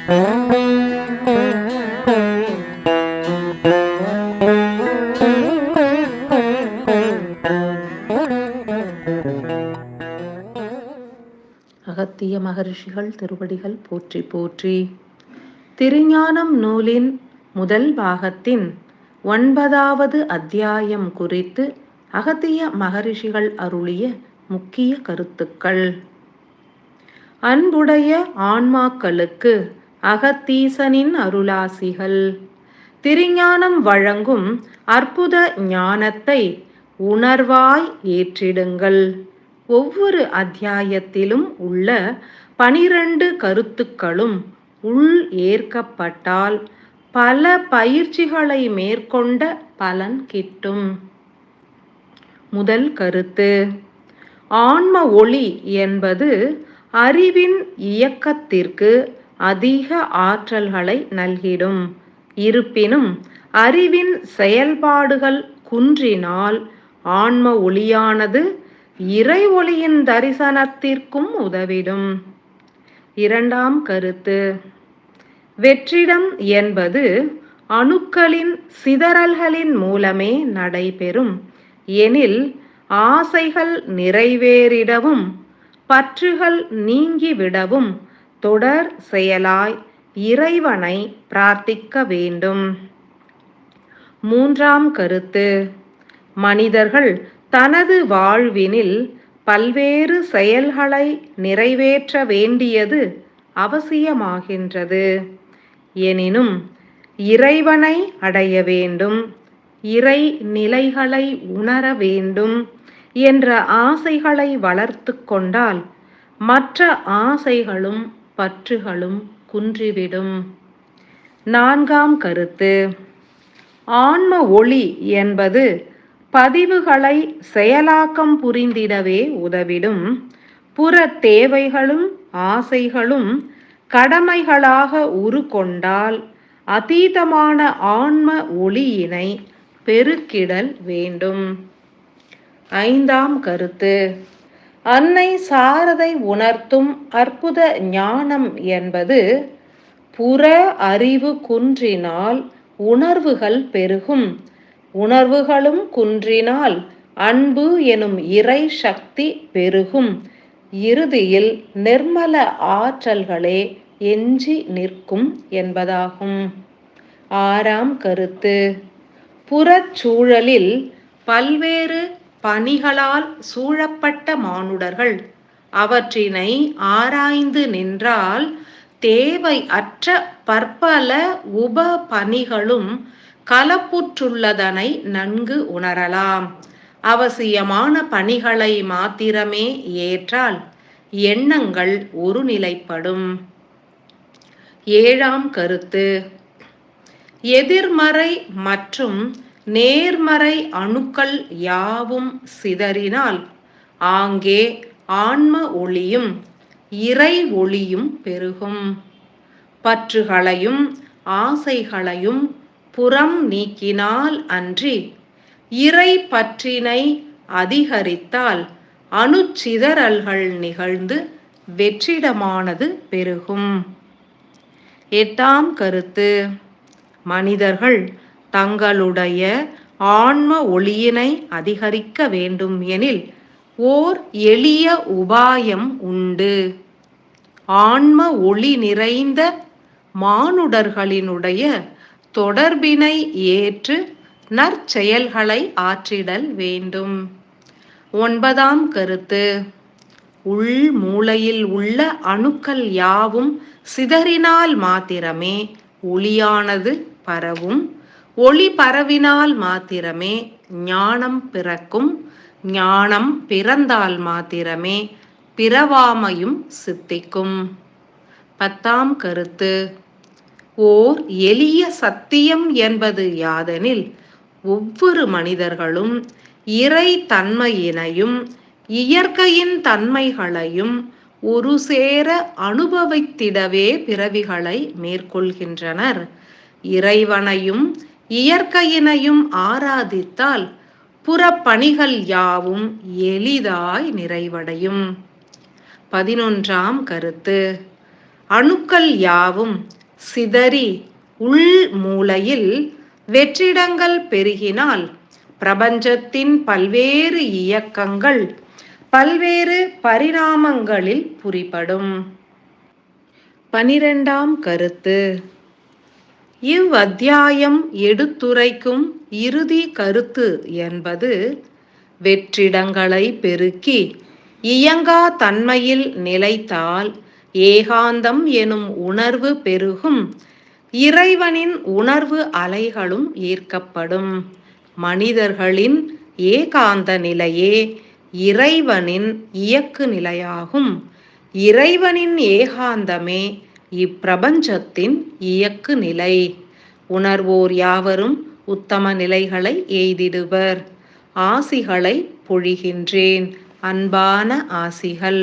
அகத்திய மகரிஷிகள் திருவடிகள் போற்றி போற்றி. திருஞானம் நூலின் முதல் பாகத்தின் 9வது அத்தியாயம் குறித்து அகத்திய மகரிஷிகள் அருளிய முக்கிய கருத்துக்கள். அன்புடைய ஆன்மாக்களுக்கு அகத்தீசனின் அருளாசிகள். திருஞானம் வழங்கும் அற்புத ஞானத்தை உணர்வாய் ஏற்றிடுங்கள். ஒவ்வொரு அத்தியாயத்திலும் உள்ள 12 கருத்துக்களும் உள் ஏற்கப்பட்டால் பல பயிற்சிகளை மேற்கொண்ட பலன் கிட்டும். முதல் கருத்து, ஆன்ம ஒளி என்பது அறிவின் இயக்கத்திற்கு அதிக ஆற்றல்களை நல்கிடும். இருப்பினும் அறிவின் செயல்பாடுகள் குன்றினால் ஆன்ம ஒளியானது இறை ஒளியின் தரிசனத்திற்கும் உதவிடும். இரண்டாம் கருத்து, வெற்றிடம் என்பது அணுக்களின் சிதறல்களின் மூலமே நடைபெறும். எனில் ஆசைகள் நிறைவேறிடவும் பற்றுகள் நீங்கிவிடவும் தொடர் செயலாய் இறைவனை பிரார்த்திக்க வேண்டும். மூன்றாம் கருத்து, மனிதர்கள் தனது வாழ்வினில் பல்வேறு செயல்களை நிறைவேற்ற வேண்டியது அவசியமாகின்றது. எனினும் இறைவனை அடைய வேண்டும், இறை நிலைகளை உணர வேண்டும் என்ற ஆசைகளை வளர்த்து கொண்டால் மற்ற ஆசைகளும் பற்றுகளும் குன்றிவிடும். நான்காம் கருத்து, ஆன்ம ஒளி என்பது பதிவுகளை செயலாக்கம் புரிந்திடவே உதவிடும். புற தேவைகளும் ஆசைகளும் கடமைகளாக உருக்கொண்டால் அதீதமான ஆன்ம ஒளியினை பெருக்கிடல் வேண்டும். ஐந்தாம் கருத்து, அன்னை சாரதை உணர்த்தும் அற்புத ஞானம் என்பது புற அறிவு குன்றினால் உணர்வுகள் பெருகும். உணர்வுகளும் குன்றினால் அன்பு எனும் இறை சக்தி பெருகும். இறுதியில் நிர்மல ஆற்றல்களே எஞ்சி நிற்கும் என்பதாகும். ஆறாம் கருத்து, புறச்சூழலில் பல்வேறு பணிகளால் சூழப்பட்ட மானுடர்கள் அவற்றினை ஆராய்ந்து நின்றால் தேவை அற்ற பற்பல உப பணிகளும் கலப்புற்றுள்ளதனை நன்கு உணரலாம். அவசியமான பணிகளை மாத்திரமே ஏற்றால் எண்ணங்கள் ஒருநிலைப்படும். ஏழாம் கருத்து, எதிர்மறை மற்றும் நேர்மறை அணுக்கள் யாவும் சிதறினால் ஆங்கே ஆன்ம ஒளியும் இறை ஒளியும் பெருகும். பற்றுகளையும் ஆசைகளையும் புறம் நீக்கினால் அன்றி இறை பற்றினை அதிகரித்தால் அணுச்சிதறல்கள் நிகழ்ந்து வெற்றிடமானது பெருகும். எட்டாம் கருத்து, மனிதர்கள் தங்களுடைய ஆன்ம ஒளியினை அதிகரிக்க வேண்டும் எனில் ஓர் எளிய உபாயம் உண்டு. ஆன்ம ஒளி நிறைந்த மானுடர்களினுடைய தொடர்பினை ஏற்று நற்செயல்களை ஆற்றிடல் வேண்டும். ஒன்பதாம் கருத்து, உள் மூளையில் உள்ள அணுக்கள் யாவும் சிதறினால் மாத்திரமே ஒளியானது பரவும். ஒளி பரவினால் மாத்திரமே ஞானம் பிறக்கும். ஞானம் பிறந்தால் மாத்திரமே பிறவாமையும் சித்திக்கும். பத்தாம் கருத்து, ஓர் எளிய சத்தியம் என்பது யாதெனில் ஒவ்வொரு மனிதர்களும் இறை தன்மையினையும் இயற்கையின் தன்மைகளையும் ஒரு சேர அனுபவித்திடவே பிறவிகளை மேற்கொள்கின்றனர். இறைவனையும் இயற்கையினையும் ஆராதித்தால் புறப்பணிகள் யாவும் எளிதாய் நிறைவடையும். 11ஆம் கருத்து, அணுக்கள் யாவும் சிதறி உள் மூலையில் வெற்றிடங்கள் பெருகினால் பிரபஞ்சத்தின் பல்வேறு இயக்கங்கள் பல்வேறு பரிணாமங்களில் புரிபடும். 12ஆம் கருத்து. இவ்வத்தியாயம் எடுத்துரைக்கும் இறுதி கருத்து என்பது வெற்றிடங்களை பெருக்கி இயங்கா தன்மையில் நிலைத்தால் ஏகாந்தம் எனும் உணர்வு பெருகும். இறைவனின் உணர்வு அலைகளும் ஈர்க்கப்படும். மனிதர்களின் ஏகாந்த நிலையே இறைவனின் இயக்கு நிலையாகும். இறைவனின் ஏகாந்தமே இப்பிரபஞ்சத்தின் இயக்கு நிலை. உணர்வோர் யாவரும் உத்தம நிலைகளை எய்திடுவர். ஆசிகளை பொழிகின்றேன். அன்பான ஆசிகள்.